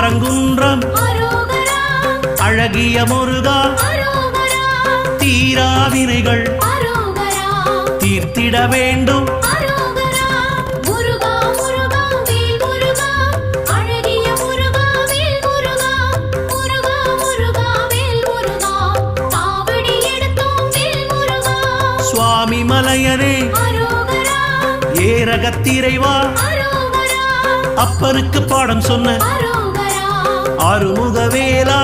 ஆரங்குன்றம் அழகிய முருகா தீராவினைகள் தீர்த்திட வேண்டும் சுவாமி மலையனே ஏரகத்திரைவா அப்பனுக்கு பாடம் சொன்ன ஆறுமுகவேலா